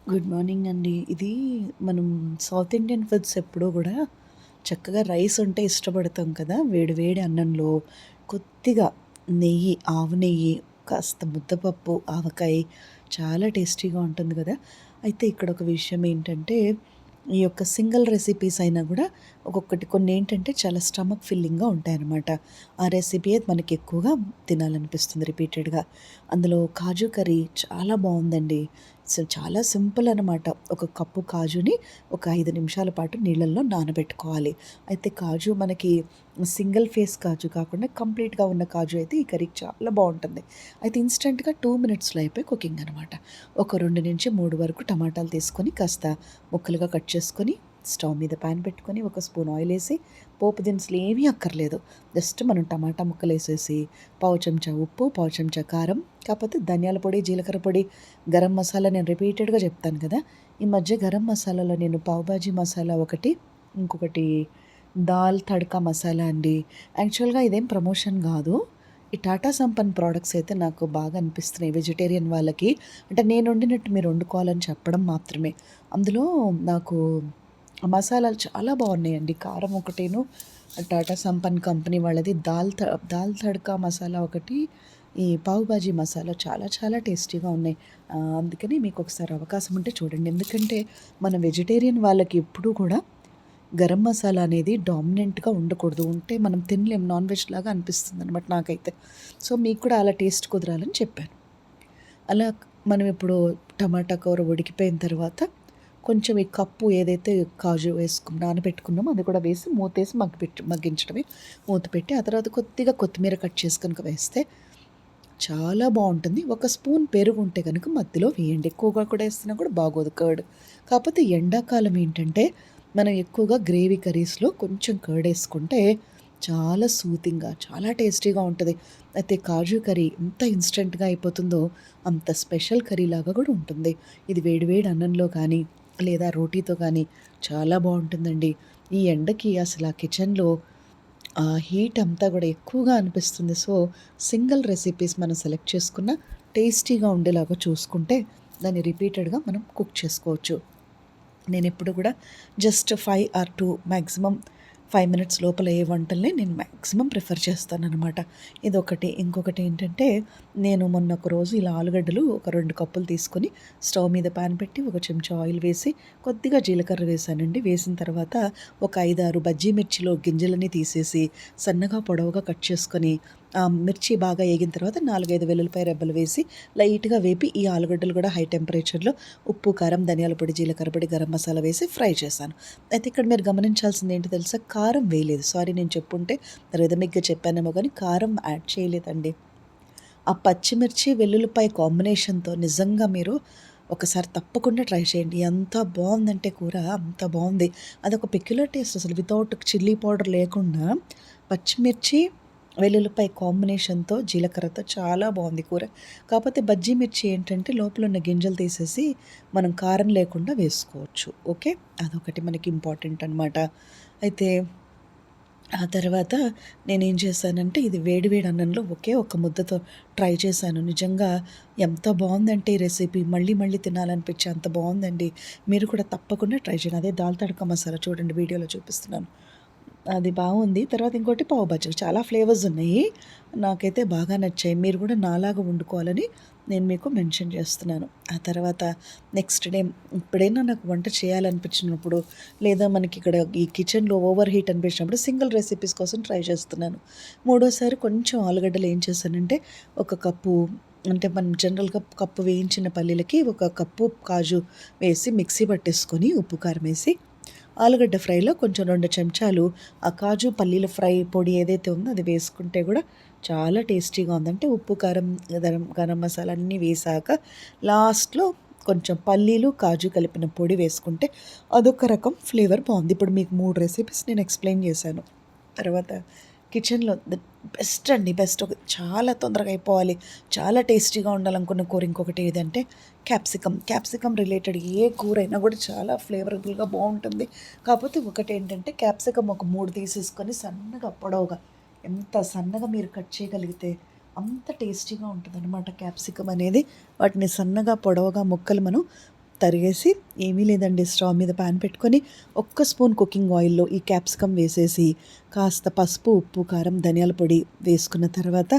Good morning అండి. ఇది మనం సౌత్ ఇండియన్ ఫుడ్స్ ఎప్పుడూ గూడా చక్కగా రైస్ ఉంటే ఇష్టపడతాం కదా! వేడి వేడి అన్నంలో కొద్దిగా నెయ్యి, ఆవు నెయ్యి, కాస్త ముద్దపప్పు, ఆవకాయి చాలా టేస్టీగా ఉంటుంది గదా! అయితే ఇక్కడ ఒక విషయం ఏంటంటే, ఈ యొక్క సింగిల్ రెసిపీస్ అయినా గూడా ఒక్కొక్కటి కొన్నేంటంటే చాలా స్టమక్ ఫిల్లింగ్‌గా ఉంటాయన్నమాట. ఆ రెసిపీయే మనకి ఎక్కువగా తినాలనిపిస్తుంది రిపీటెడ్‌గా. అందులో కాజు కర్రీ చాలా బావుందండి. చాలా సింపుల్ అనమాట. ఒక కప్పు కాజుని ఒక 5 నిమిషాల పాటు నీళ్ళల్లో నానబెట్టుకోవాలి. అయితే కాజు మనకి సింగిల్ ఫేస్ కాజు కాకుండా కంప్లీట్‌గా ఉన్న కాజు అయితే ఈ కర్రీకి చాలా బావుంటుంది. అయితే ఇన్‌స్టంట్‌గా 2 మినిట్స్‌లో అయిపోయే కుకింగ్ అనమాట. ఒక 2-3 వరకు టమాటాలు తీసుకొని కాస్త ముక్కలుగా కట్ చేసుకొని స్టవ్ మీద పాన్ పెట్టుకొని ఒక స్పూన్ ఆయిలేసి పోపు దినుసులు ఏమీ అక్కర్లేదు. జస్ట్ మనం టమాటా ముక్కలేసేసి పావు చెంచా ఉప్పు, పావు చెంచా కారం, కాకపోతే ధనియాల పొడి, జీలకర్ర పొడి, గరం మసాలా నేను రిపీటెడ్‌గా చెప్తాను కదా! ఈ మధ్య గరం మసాలాలో నేను పావు బాజీ మసాలా ఒకటి, ఇంకొకటి దాల్ తడకా మసాలా అండి. యాక్చువల్‌గా ఇదేం ప్రమోషన్ గాదు. ఈ టాటా సంపన్ ప్రొడక్ట్స్ అయితే నాకు బాగా అనిపిస్తున్నాయి వెజిటేరియన్ వాళ్ళకి. అంటే నేను వండినట్టు మీరు వండుకోవాలని చెప్పడం మాత్రమే. అందులో నాకు మసాలాలు చాలా బాగున్నాయండి. కారం ఒకటేను టాటా సంపన్ కంపెనీ వాళ్ళది దాల్ తడకా మసాలా ఒకటి, ఈ పావు బాజీ మసాలా చాలా చాలా టేస్టీగా ఉన్నాయి. అందుకని మీకు ఒకసారి అవకాశం ఉంటే చూడండి. ఎందుకంటే మన వెజిటేరియన్ వాళ్ళకి ఎప్పుడూ కూడా గరం మసాలా అనేది డామినెంట్‌గా ఉండకూడదు. ఉంటే మనం తినలేం. నాన్ వెజ్ లాగా అనిపిస్తుందనమాట నాకైతే. సో, మీకు కూడా అలా టేస్ట్ కుదరాలని చెప్పాను. అలా మనం ఇప్పుడు టమాటా కూర ఉడికిపోయిన తర్వాత కొంచెం ఈ కప్పు ఏదైతే కాజు నానబెట్టుకున్నామో అది కూడా వేసి మూతేసి మగ్గించడమే. మూత పెట్టి ఆ తర్వాత కొద్దిగా కొత్తిమీర కట్ చేసి కనుక వేస్తే చాలా బావుంటుంది. ఒక స్పూన్ పెరుగు ఉంటే గనుక మధ్యలో వేయండి. ఎక్కువగా కూడా ఏస్తున్నా కూడా బాగోదు కర్డ్. కాకపోతే ఎండాకాలం ఏంటంటే, మనం ఎక్కువగా గ్రేవీ కర్రీస్‌లో కొంచెం కర్డేసుకుంటే చాలా సూతింగ్‌గా, చాలా టేస్టీగా ఉంటది. అయితే కాజు కర్రీ ఎంత ఇన్‌స్టంట్‌గా అయిపోతుందో, అంత స్పెషల్ కర్రీలాగా కూడా ఉంటుంది. ఇది వేడి వేడి అన్నంలో కానీ, లేదా రోటీతో కానీ చాలా బావుంటుందండి. ఈ ఎండకి అసల ఆ కిచెన్‌లో ఆ హీట్ అంతా గూడా ఎక్కువగా అనిపిస్తుంది. సో, సింగిల్ రెసిపీస్ మనం సెలెక్ట్ చేసుకున్న టేస్టీగా ఉండేలాగా చూసుకుంటే, దాన్ని రిపీటెడ్‌గా మనం కుక్ చేసుకోవచ్చు. నేనెప్పుడు గూడా జస్ట్ 5 ఆర్ 2 మాక్సిమం 5 మినిట్స్ లోపల అయ్యే వంటల్ని నేను మాక్సిమం ప్రిఫర్ చేస్తాననమాట. ఇదొకటి. ఇంకొకటేంటంటే, నేను మొన్న ఒక రోజు ఇలా ఆలుగడ్డలు ఒక 2 కప్పులు తీసుకొని స్టవ్ మీద పాన్ పెట్టి, ఒక చెంచా ఆయిల్ వేసి, కొద్దిగా జీలకర్ర వేశానండి. వేసిన తర్వాత ఒక 5, 6 బజ్జీ మిర్చిలో గింజలన్నీ తీసేసి, సన్నగా పొడవుగా కట్ చేసుకొని, మిర్చి బాగా ఏగిన తర్వాత 4, 5 వెల్లుల్లిపాయ రెబ్బలు వేసి, లైట్‌గా వేపి, ఈ ఆలుగడ్డలు కూడా హై టెంపరేచర్‌లో ఉప్పు, కారం, ధనియాల పొడి, జీలకర్ర పొడి, గరం మసాలా వేసి ఫ్రై చేశాను. అయితే ఇక్కడ మీరు గమనించాల్సింది ఏంటో తెలుసా? కారం వేయలేదు. సారీ నేను చెప్పుంటే రిథమిక్‌గా చెప్పానేమో గానీ కారం యాడ్ చేయలేదండి. ఆ పచ్చిమిర్చి, వెల్లుల్లిపాయ కాంబినేషన్‌తో నిజంగా మీరు ఒకసారి తప్పకుండా ట్రై చేయండి. ఎంత బావుందంటే కూర అంత బావుంది. అదొక పెక్యులర్ టేస్ట్ అసలు వితౌట్ చిల్లీ పౌడర్ లేకుండా పచ్చిమిర్చి, వెల్లుల్లిపాయ కాంబినేషన్‌తో, జీలకర్రతో చాలా బావుంది కూర. కాపోతే బజ్జీ మిర్చి ఏంటంటే లోపల ఉన్న గింజలు తీసేసి మనం కారం లేకుండా వేసుకోవచ్చు. ఓకే. అదొకటి మనకి ఇంపార్టెంట్ అనమాట. అయితే ఆ తర్వాత నేనేం చేశానంటే, ఇది వేడి వేడి అన్నంలో ఒకే ఒక్క ముద్దతో ట్రై చేశాను. నిజంగా ఎంత బావుందంటే ఈ రెసిపీ మళ్ళీ మళ్ళీ తినాలనిపించే అంత బావుందండి. మీరు కూడా తప్పకుండా ట్రై చేయండి. అదే దాల్ తడకా మసాలా చూడండి వీడియోలో చూపిస్తున్నాను. అది బావుంది. తర్వాత ఇంకోటి పావు బాజీ. చాలా ఫ్లేవర్స్ ఉన్నాయి. నాకైతే బాగా నచ్చాయి. మీరు కూడా నాలాగా వండుకోవాలని నేను మీకు మెన్షన్ చేస్తున్నాను. ఆ తర్వాత నెక్స్ట్ డే ఎప్పుడైనా నాకు వంట చేయాలనిపించినప్పుడు, లేదా మనకిక్కడ ఈ కిచెన్‌లో ఓవర్ హీట్ అనిపించినప్పుడు సింగిల్ రెసిపీస్ కోసం ట్రై చేస్తున్నాను. మూడోసారి కొంచెం ఆలుగడ్డలు ఏం చేశానంటే, ఒక కప్పు అంటే మనం జనరల్‌గా కప్పు వేయించిన పల్లీలకి ఒక కప్పు కాజు వేసి మిక్సీ పట్టేసుకొని ఉప్పు, కారం వేసి ఆలుగడ్డ ఫ్రైలో కొంచెం 2 చెంచాలు ఆ కాజు, పల్లీల ఫ్రై పొడి ఏదైతే ఉందో అది వేసుకుంటే గూడా చాలా టేస్టీగా ఉంది. అంటే ఉప్పు, కారం, గరం మసాలా అన్నీ వేశాక లాస్ట్‌లో కొంచెం పల్లీలు, కాజు కలిపిన పొడి వేసుకుంటే అదొక రకం ఫ్లేవర్ బావుంది. ఇప్పుడు మీకు 3 రెసిపీస్ నేను ఎక్స్‌ప్లెయిన్ చేశాను. తర్వాత కిచెన్‌లో బెస్ట్ అండి. బెస్ట్ చాలా తొందరగా అయిపోవాలి. చాలా టేస్టీగా ఉండాలనుకున్న కూర ఇంకొకటి ఏదంటే క్యాప్సికమ్. క్యాప్సికమ్ రిలేటెడ్ ఏ కూరైనా కూడా చాలా ఫ్లేవరబుల్‌గా బావుంటుంది. కాకపోతే ఒకటేంటంటే క్యాప్సికమ్ ఒక 3 తీసేసుకొని సన్నగా పొడవుగా ఎంత సన్నగా మీరు కట్ చేయగలిగితే అంత టేస్టీగా ఉంటుందనమాట క్యాప్సికమ్ అనేది. వాటిని సన్నగా పొడవుగా ముక్కలు మనం తరిగేసి ఏమీ లేదండి, స్టవ్ మీద పాన్ పెట్టుకొని ఒక్క స్పూన్ కుకింగ్ ఆయిల్‌లో ఈ క్యాప్సికమ్ వేసేసి, కాస్త పసుపు, ఉప్పు, కారం, ధనియాల పొడి వేసుకున్న తర్వాత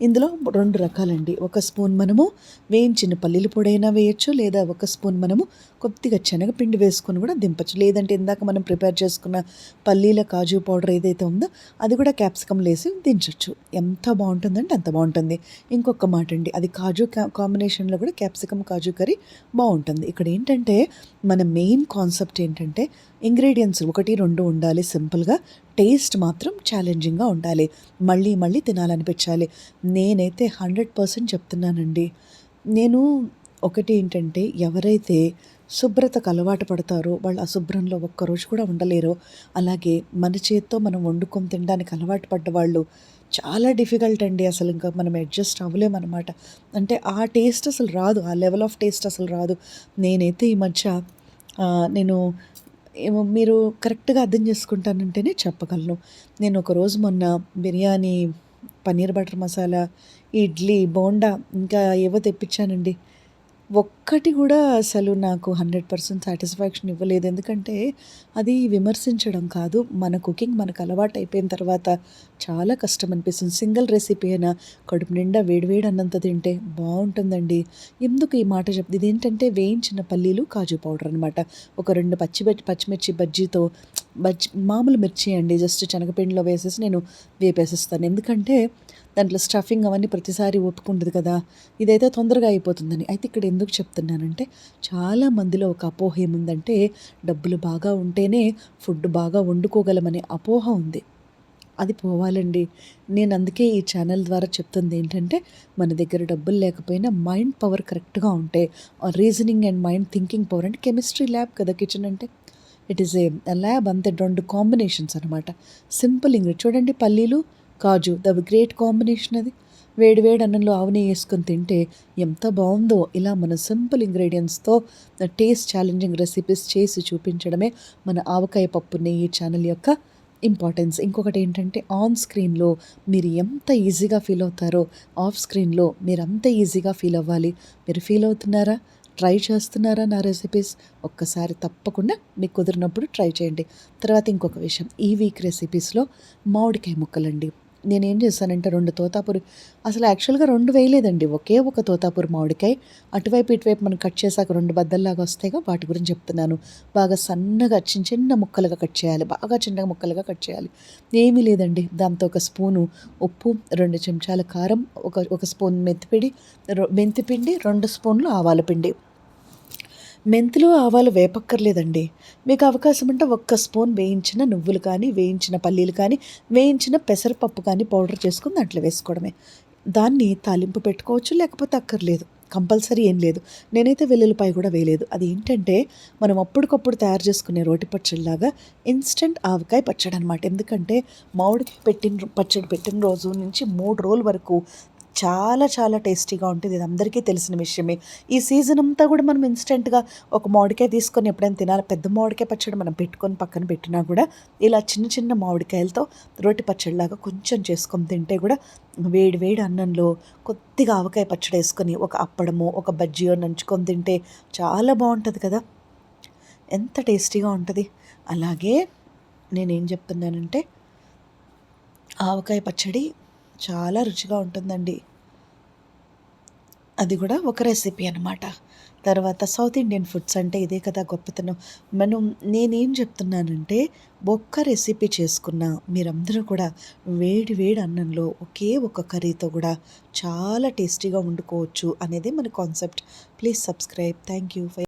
ఇందులో 2 రకాలండి. ఒక స్పూన్ మనము వేయించిన పల్లీల పొడైనా వేయొచ్చు, లేదా ఒక స్పూన్ మనము కొద్దిగా శనగపిండి వేసుకొని కూడా దింపొచ్చు. లేదంటే ఇందాక మనం ప్రిపేర్ చేసుకున్న పల్లీల కాజు పౌడర్ ఏదైతే ఉందో అది కూడా క్యాప్సికమ్‌లో ఏసి దించొచ్చు. ఎంత బావుంటుందంటే అంత బావుంటుంది. ఇంకొక మాట అండి, అది కాజు కాంబినేషన్‌లో కూడా క్యాప్సికమ్ కాజు కర్రీ బావుంటుంది. ఇక్కడేంటంటే మన మెయిన్ కాన్సెప్ట్ ఏంటంటే ఇంగ్రీడియెంట్స్ 1, 2 ఉండాలి సింపుల్‌గా. టేస్ట్ మాత్రం ఛాలెంజింగ్‌గా ఉండాలి. మళ్ళీ మళ్ళీ తినాలనిపించాలి. నేనైతే 100% చెప్తున్నానండి. నేను ఒకటి ఏంటంటే, ఎవరైతే శుభ్రతకు అలవాటు పడతారో వాళ్ళు అశుభ్రంలో ఒక్కరోజు కూడా ఉండలేరో, అలాగే మన చేత్తో మనం వండుకొని తినడానికి అలవాటు పడ్డవాళ్ళు చాలా డిఫికల్ట్ అండి. అసలు ఇంకా మనం అడ్జస్ట్ అవ్వలేమనమాట. అంటే ఆ టేస్ట్ అసలు రాదు. ఆ లెవెల్ ఆఫ్ టేస్ట్ అసలు రాదు. నేనైతే ఈ మధ్య నేను ఏమో మీరు కరెక్ట్‌గా అర్థం చేసుకుంటానంటేనే చెప్పగలను. నేను ఒకరోజు మొన్న బిర్యానీ, పన్నీర్ బటర్ మసాలా, ఇడ్లీ, బోండా ఇంకా ఏవో తెప్పించానండి. ఒక్కటి కూడా అసలు నాకు 100% సాటిస్ఫాక్షన్ ఇవ్వలేదు. ఎందుకంటే అది విమర్శించడం కాదు. మన కుకింగ్ మనకు అలవాటయిపోయిన తర్వాత చాలా కష్టం అనిపిస్తుంది. సింగిల్ రెసిపీ అయినా కడుపు నిండా వేడి వేడి అన్నంతో తింటే బావుంటుందండి. ఎందుకు ఈ మాట ఇదేంటంటే వేయించిన పల్లీలు, కాజు పౌడర్ అనమాట. ఒక 2 పచ్చిమిర్చి బజ్జీతో మామూలు మిర్చి అండి. జస్ట్ శనగపిండిలో వేసేసి నేను వేపేసేస్తాను. ఎందుకంటే దాంట్లో స్టఫింగ్ అవన్నీ ప్రతిసారి ఒప్పుకుండదు కదా! ఇదైతే తొందరగా అయిపోతుందని. అయితే ఇక్కడ ఎందుకు చెప్తున్నానంటే, చాలా మందిలో ఒక అపోహ ఏముందంటే, డబ్బులు బాగా ఉంటేనే ఫుడ్ బాగా వండుకోగలమనే అపోహ ఉంది. అది పోవాలండి. నేను అందుకే ఈ ఛానల్ ద్వారా చెప్తుంది ఏంటంటే, మన దగ్గర డబ్బులు లేకపోయినా మైండ్ పవర్ కరెక్ట్‌గా ఉంటే, reasoning and mind thinking power అంటే కెమిస్ట్రీ ల్యాబ్ కదా కిచెన్ అంటే. ఇట్ ఈస్ ల్యాబ్ అంతే. 2 కాంబినేషన్స్ అనమాట. సింపుల్ చూడండి, పల్లీలు, కాజు గ్రేట్ కాంబినేషన్ అది. వేడి వేడి అన్నంలో ఆవు నెయ్యి ఏసుకొని తింటే ఎంత బావుందో. ఇలా మన సింపుల్ ఇంగ్రీడియెంట్స్‌తో టేస్ట్ ఛాలెంజింగ్ రెసిపీస్ చేసి చూపించడమే మన ఆవకాయ పప్పు నెయ్యి ఛానల్ యొక్క ఇంపార్టెన్స్. ఇంకొకటేంటంటే, ఆన్ స్క్రీన్‌లో మీరు ఎంత ఈజీగా ఫీల్ అవుతారో, ఆఫ్ స్క్రీన్‌లో మీరంత ఈజీగా ఫీల్ అవ్వాలి. మీరు ఫీల్ అవుతున్నారా? ట్రై చేస్తున్నారా నా రెసిపీస్? ఒక్కసారి తప్పకుండా మీకు కుదిరినప్పుడు ట్రై చేయండి. తర్వాత ఇంకొక విషయం, ఈ వీక్ రెసిపీస్‌లో మామిడికాయ ముక్కలండి. నేనేం చేశానంటే 2 తోతాపురి, అసలు యాక్చువల్‌గా 2 వేయలేదండి. ఒకే ఒక తోతాపురి మామిడికాయ. అటువైపు ఇటువైపు మనం కట్ చేసాక 2 బద్దల్లాగా వస్తాయిగా, వాటి గురించి చెప్తున్నాను. బాగా సన్నగా చిన్న చిన్న ముక్కలుగా కట్ చేయాలి. బాగా చిన్నగా ముక్కలుగా కట్ చేయాలి. ఏమీ లేదండి. దాంతో ఒక స్పూను ఉప్పు, 2 చెంచాల కారం, ఒక స్పూన్ మెంతిపిండి, 2 స్పూన్లు ఆవాల పిండి. మెంతులు, ఆవాలు వేపక్కర్లేదండి. మీకు అవకాశం ఉంటే ఒక్క స్పూన్ వేయించిన నువ్వులు కానీ, వేయించిన పల్లీలు కానీ, వేయించిన పెసరపప్పు కానీ పౌడర్ చేసుకొని దాంట్లో వేసుకోవడమే. దాన్ని తాలింపు పెట్టుకోవచ్చు, లేకపోతే అక్కర్లేదు. కంపల్సరీ ఏం లేదు. నేనైతే వెల్లుల్లిపాయ కూడా వేయలేదు. అదేంటంటే మనం అప్పటికప్పుడు తయారు చేసుకునే రోటి పచ్చడిలాగా ఇన్స్టంట్ ఆవకాయ పచ్చడనమాట. ఎందుకంటే మామిడికాయ పచ్చడి పెట్టిన రోజు నుంచి 3 రోజుల వరకు చాలా చాలా టేస్టీగా ఉంటుంది. ఇది అందరికీ తెలిసిన విషయమే. ఈ సీజన్ అంతా కూడా మనం ఇన్స్టెంట్‌గా ఒక మామిడికాయ తీసుకొని ఎప్పుడైనా తినాలి. పెద్ద మామిడికాయ పచ్చడి మనం పెట్టుకొని పక్కన పెట్టినా కూడా, ఇలా చిన్న చిన్న మామిడికాయలతో రోటి పచ్చడిలాగా కొంచెం చేసుకొని తింటే కూడా, వేడి వేడి అన్నంలో కొద్దిగా ఆవకాయ పచ్చడి వేసుకొని ఒక అప్పడమో, ఒక బజ్జియో నంచుకొని తింటే చాలా బావుంటది కదా! ఎంత టేస్టీగా ఉంటది. అలాగే నేనేం చెప్తున్నానంటే, ఆవకాయ పచ్చడి చాలా రుచిగా ఉంటుందండి. అది కూడా ఒక రెసిపీ అనమాట. తర్వాత సౌత్ ఇండియన్ ఫుడ్స్ అంటే ఇదే కదా గొప్పతనం. నేనేం చెప్తున్నానంటే, ఒక్క రెసిపీ చేసుకున్న మీరందరూ కూడా వేడి వేడి అన్నంలో ఒకే ఒక కర్రీతో కూడా చాలా టేస్టీగా వండుకోవచ్చు అనేది మన concept. Please subscribe. Thank you for